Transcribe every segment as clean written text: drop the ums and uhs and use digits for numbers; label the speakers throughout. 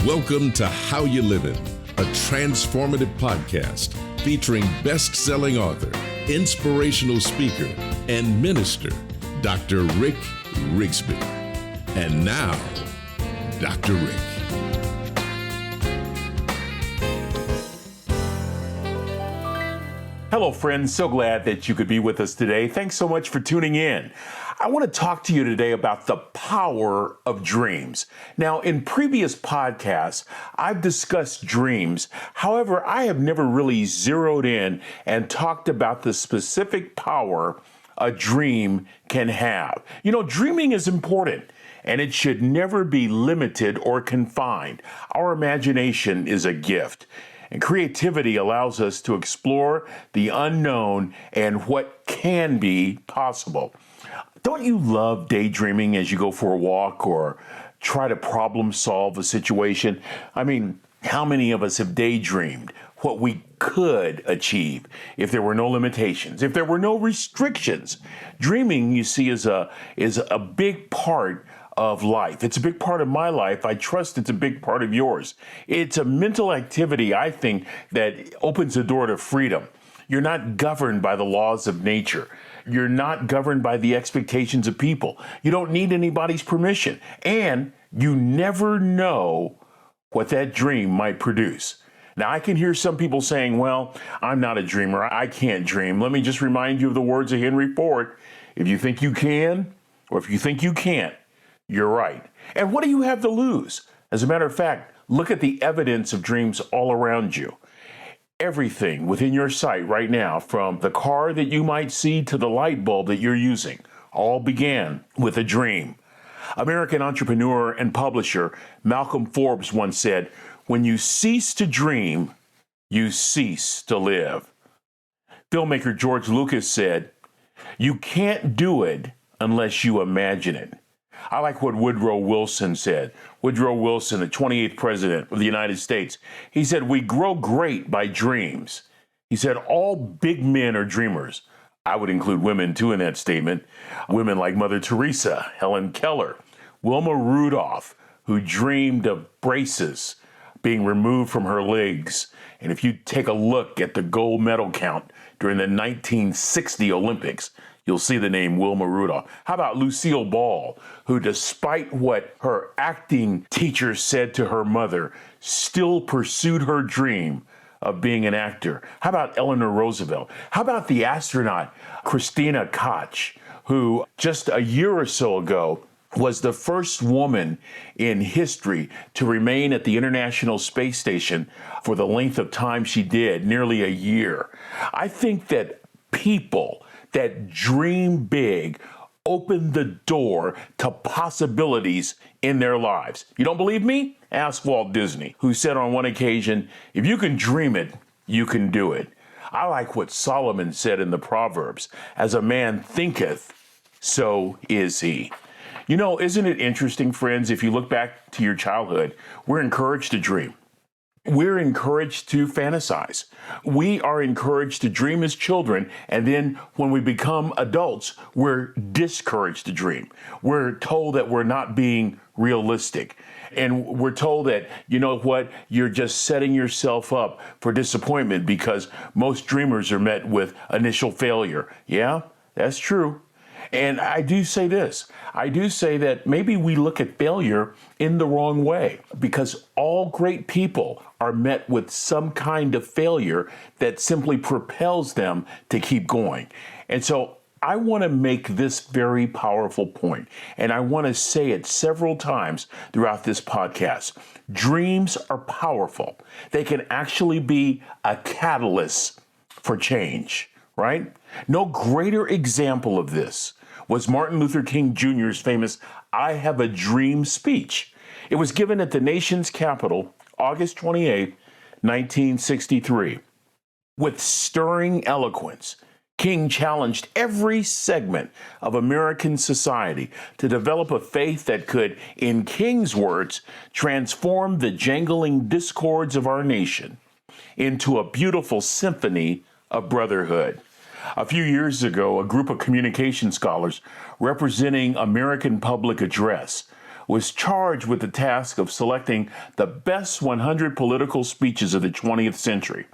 Speaker 1: Welcome to How You Livin', a transformative podcast featuring best-selling author, inspirational speaker, and minister, Dr. Rick Rigsby. And now, Dr. Rick.
Speaker 2: Hello, friends. So glad that you could be with us today. Thanks so much for tuning in. I want to talk to you today about the power of dreams. Now, in previous podcasts, I've discussed dreams. However, I have never really zeroed in and talked about the specific power a dream can have. You know, dreaming is important, and it should never be limited or confined. Our imagination is a gift. And creativity allows us to explore the unknown and what can be possible. Don't you love daydreaming as you go for a walk or try to problem solve a situation? I mean, how many of us have daydreamed what we could achieve if there were no limitations, if there were no restrictions? Dreaming, you see, is a big part of life. It's a big part of my life. I trust it's a big part of yours. It's a mental activity, I think, that opens the door to freedom. You're not governed by the laws of nature. You're not governed by the expectations of people. You don't need anybody's permission. And you never know what that dream might produce. Now, I can hear some people saying, well, I'm not a dreamer. I can't dream. Let me just remind you of the words of Henry Ford. If you think you can, or if you think you can't, you're right. And what do you have to lose? As a matter of fact, look at the evidence of dreams all around you. Everything within your sight right now, from the car that you might see to the light bulb that you're using, all began with a dream. American entrepreneur and publisher Malcolm Forbes once said, "When you cease to dream, you cease to live." Filmmaker George Lucas said, "You can't do it unless you imagine it." I like what Woodrow Wilson said. Woodrow Wilson, the 28th president of the United States, he said, "We grow great by dreams." He said, "All big men are dreamers." I would include women too in that statement. Women like Mother Teresa, Helen Keller, Wilma Rudolph, who dreamed of braces being removed from her legs. And if you take a look at the gold medal count during the 1960 Olympics, you'll see the name Wilma Rudolph. How about Lucille Ball, who, despite what her acting teacher said to her mother, still pursued her dream of being an actor? How about Eleanor Roosevelt? How about the astronaut Christina Koch, who just a year or so ago was the first woman in history to remain at the International Space Station for the length of time she did, nearly a year? I think that people that dream big open the door to possibilities in their lives. You don't believe me? Ask Walt Disney, who said on one occasion, "If you can dream it, you can do it." I like what Solomon said in the Proverbs, "As a man thinketh, so is he." You know, isn't it interesting, friends, if you look back to your childhood, we're encouraged to dream. We're encouraged to fantasize. We are encouraged to dream as children, and then when we become adults, we're discouraged to dream. We're told that we're not being realistic. And we're told that, you know what, you're just setting yourself up for disappointment because most dreamers are met with initial failure. Yeah, that's true. And I do say this. I do say that maybe we look at failure in the wrong way, because all great people are met with some kind of failure that simply propels them to keep going. And so I want to make this very powerful point, and I want to say it several times throughout this podcast. Dreams are powerful. They can actually be a catalyst for change, right? No greater example of this was Martin Luther King Jr.'s famous "I Have a Dream" speech. It was given at the nation's capital, August 28, 1963. With stirring eloquence, King challenged every segment of American society to develop a faith that could, in King's words, transform the jangling discords of our nation into a beautiful symphony of brotherhood. A few years ago, a group of communication scholars representing American public address was charged with the task of selecting the best 100 political speeches of the 20th century.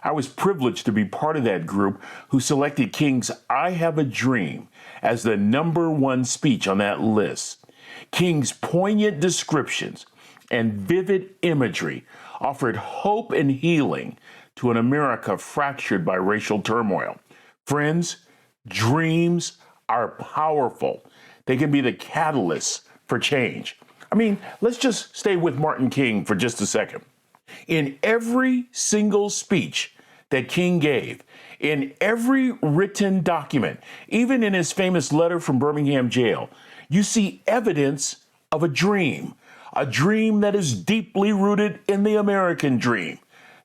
Speaker 2: I was privileged to be part of that group who selected King's I Have a Dream as the #1 speech on that list. King's poignant descriptions and vivid imagery offered hope and healing to an America fractured by racial turmoil. Friends, dreams are powerful. They can be the catalyst for change. Let's just stay with Martin King for just a second. In every single speech that King gave, in every written document, even in his famous letter from Birmingham jail, you see evidence of a dream that is deeply rooted in the American dream,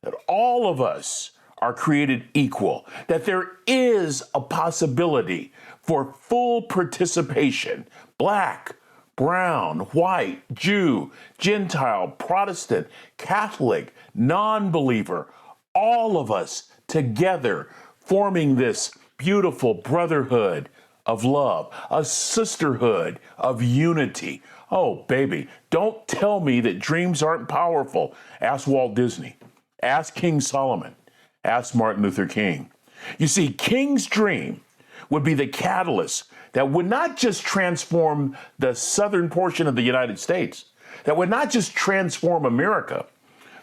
Speaker 2: that all of us are created equal, that there is a possibility for full participation, Black, brown, white, Jew, Gentile, Protestant, Catholic, non-believer, all of us together forming this beautiful brotherhood of love, a sisterhood of unity. Oh, baby, don't tell me that dreams aren't powerful. Ask Walt Disney. Ask King Solomon. Ask Martin Luther King. You see, King's dream would be the catalyst that would not just transform the southern portion of the United States, that would not just transform America,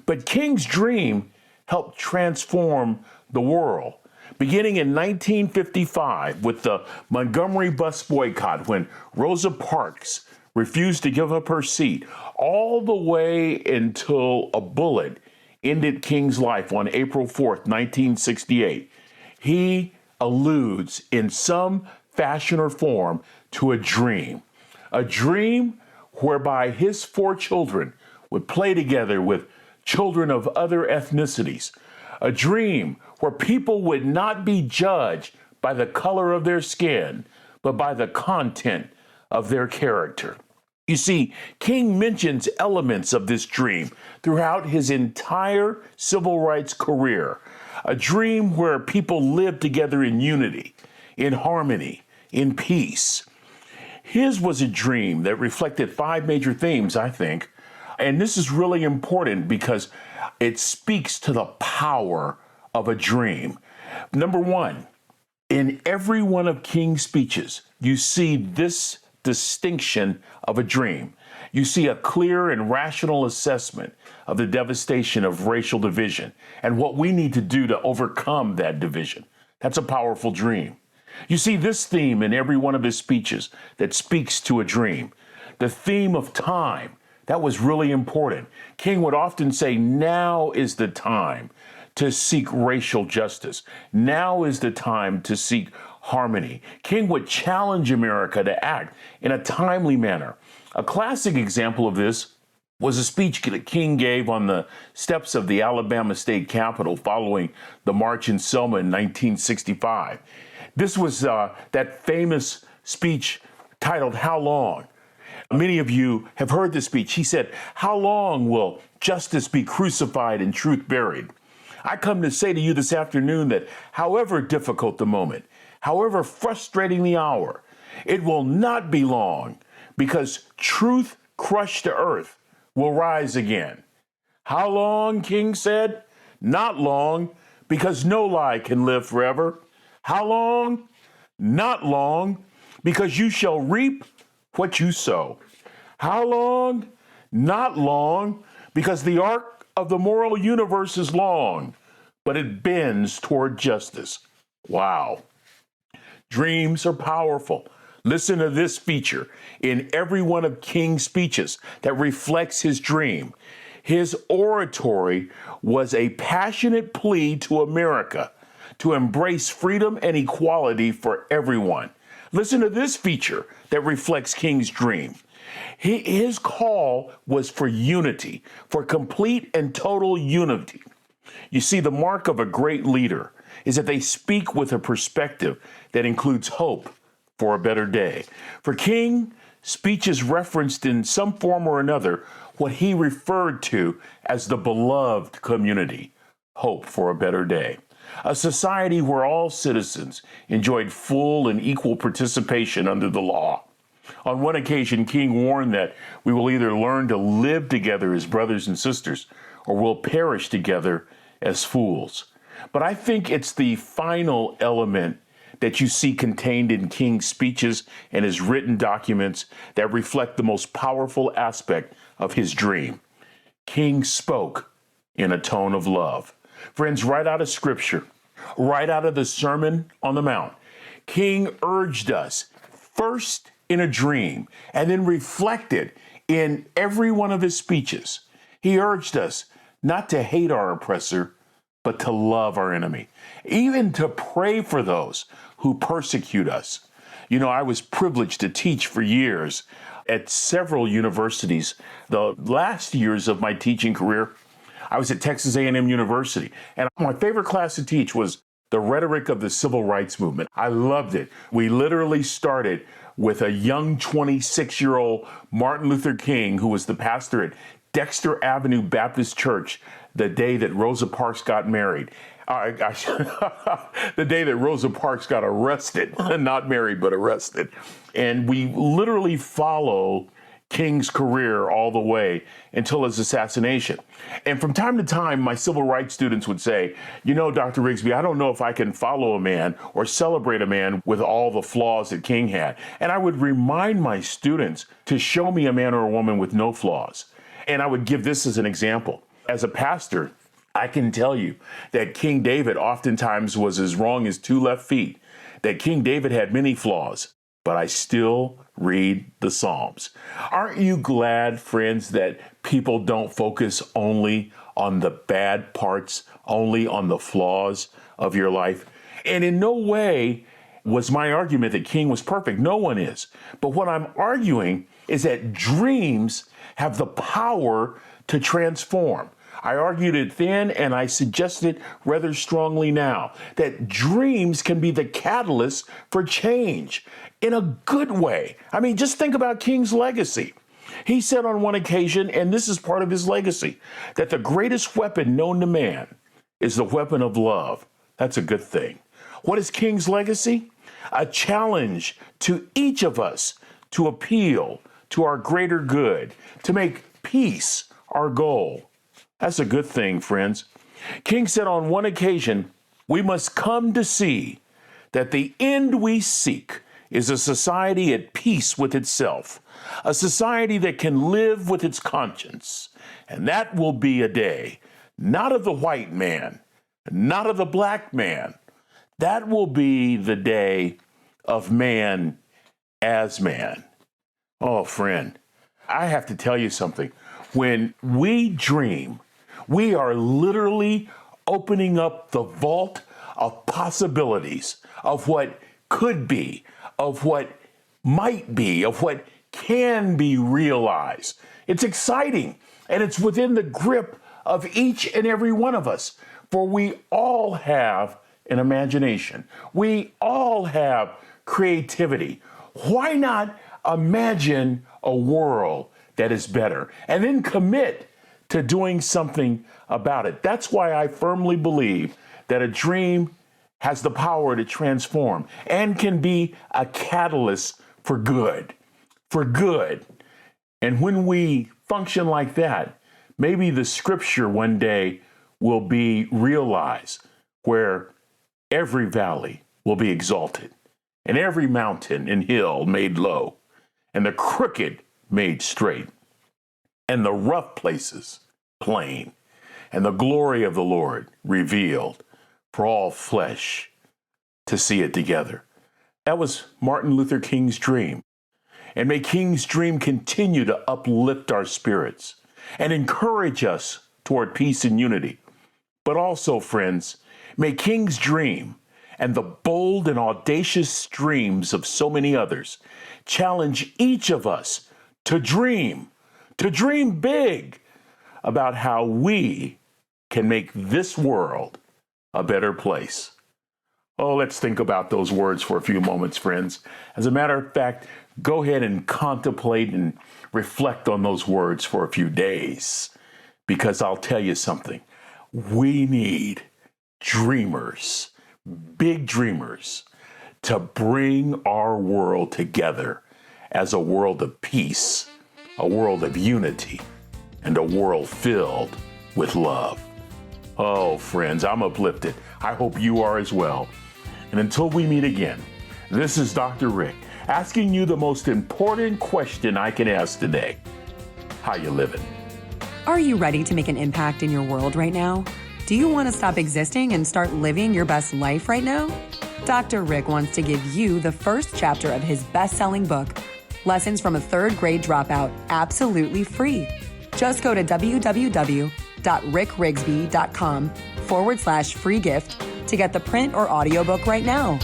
Speaker 2: but King's dream helped transform the world. Beginning in 1955 with the Montgomery bus boycott, when Rosa Parks refused to give up her seat, all the way until a bullet ended King's life on April 4th, 1968. He alludes in some fashion or form to a dream whereby his 4 children would play together with children of other ethnicities, a dream where people would not be judged by the color of their skin, but by the content of their character. You see, King mentions elements of this dream throughout his entire civil rights career, a dream where people live together in unity, in harmony, in peace. His was a dream that reflected 5 major themes, I think, and this is really important because it speaks to the power of a dream. Number 1, in every one of King's speeches, you see this distinction of a dream. You see a clear and rational assessment of the devastation of racial division and what we need to do to overcome that division. That's a powerful dream. You see this theme in every one of his speeches that speaks to a dream. The theme of time, that was really important. King would often say, now is the time to seek racial justice. Now is the time to seek harmony. King would challenge America to act in a timely manner. A classic example of this was a speech that King gave on the steps of the Alabama State Capitol following the March in Selma in 1965. This was that famous speech titled, How Long? Many of you have heard this speech. He said, how long will justice be crucified and truth buried? I come to say to you this afternoon that however difficult the moment, however frustrating the hour, it will not be long, because truth crushed to earth will rise again. How long, King said? Not long, because no lie can live forever. How long? Not long, because you shall reap what you sow. How long? Not long, because the arc of the moral universe is long, but it bends toward justice. Wow. Dreams are powerful. Listen to this feature in every one of King's speeches that reflects his dream. His oratory was a passionate plea to America to embrace freedom and equality for everyone. Listen to this feature that reflects King's dream. His call was for unity, for complete and total unity. You see, the mark of a great leader is that they speak with a perspective that includes hope for a better day. For King, speeches referenced in some form or another what he referred to as the beloved community, hope for a better day. A society where all citizens enjoyed full and equal participation under the law. On one occasion, King warned that we will either learn to live together as brothers and sisters, or we'll perish together as fools. But I think it's the final element that you see contained in King's speeches and his written documents that reflect the most powerful aspect of his dream. King spoke in a tone of love. Friends, right out of Scripture, right out of the Sermon on the Mount, King urged us first in a dream and then reflected in every one of his speeches. He urged us not to hate our oppressor, but to love our enemy, even to pray for those who persecute us. You know, I was privileged to teach for years at several universities. The last years of my teaching career, I was at Texas A&M University, and my favorite class to teach was the rhetoric of the civil rights movement. I loved it. We literally started with a young 26-year-old Martin Luther King, who was the pastor at Dexter Avenue Baptist Church the day that Rosa Parks got married. The day that Rosa Parks got arrested, not married, but arrested. And we literally follow King's career all the way until his assassination. And from time to time, my civil rights students would say, you know, Dr. Rigsby, I don't know if I can follow a man or celebrate a man with all the flaws that King had. And I would remind my students to show me a man or a woman with no flaws. And I would give this as an example. As a pastor, I can tell you that King David oftentimes was as wrong as two left feet, that King David had many flaws, but I still read the Psalms. Aren't you glad, friends, that people don't focus only on the bad parts, only on the flaws of your life? And in no way was my argument that King was perfect. No one is. But what I'm arguing is that dreams have the power to transform. I argued it then, and I suggest it rather strongly now, that dreams can be the catalyst for change in a good way. I mean, just think about King's legacy. He said on one occasion, and this is part of his legacy, that the greatest weapon known to man is the weapon of love. That's a good thing. What is King's legacy? A challenge to each of us to appeal to our greater good, to make peace our goal. That's a good thing, friends. King said on one occasion, we must come to see that the end we seek is a society at peace with itself, a society that can live with its conscience. And that will be a day, not of the white man, not of the black man. That will be the day of man as man. Oh, friend, I have to tell you something. When we dream, we are literally opening up the vault of possibilities of what could be, of what might be, of what can be realized. It's exciting, and it's within the grip of each and every one of us, for we all have an imagination. We all have creativity. Why not imagine a world that is better and then commit to doing something about it? That's why I firmly believe that a dream has the power to transform and can be a catalyst for good, for good. And when we function like that, maybe the scripture one day will be realized, where every valley will be exalted and every mountain and hill made low and the crooked made straight and the rough places plain, and the glory of the Lord revealed for all flesh to see it together. That was Martin Luther King's dream. And may King's dream continue to uplift our spirits and encourage us toward peace and unity. But also, friends, may King's dream and the bold and audacious dreams of so many others challenge each of us to dream big about how we can make this world a better place. Oh, let's think about those words for a few moments, friends. As a matter of fact, go ahead and contemplate and reflect on those words for a few days, because I'll tell you something. We need dreamers, big dreamers, to bring our world together as a world of peace, a world of unity, and a world filled with love. Oh, friends, I'm uplifted. I hope you are as well. And until we meet again, this is Dr. Rick asking you the most important question I can ask today. How you living?
Speaker 3: Are you ready to make an impact in your world right now? Do you want to stop existing and start living your best life right now? Dr. Rick wants to give you the first chapter of his best-selling book, Lessons from a Third Grade Dropout, absolutely free. Just go to www.rickrigsby.com/free gift to get the print or audiobook right now.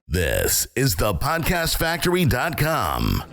Speaker 4: This is thepodcastfactory.com.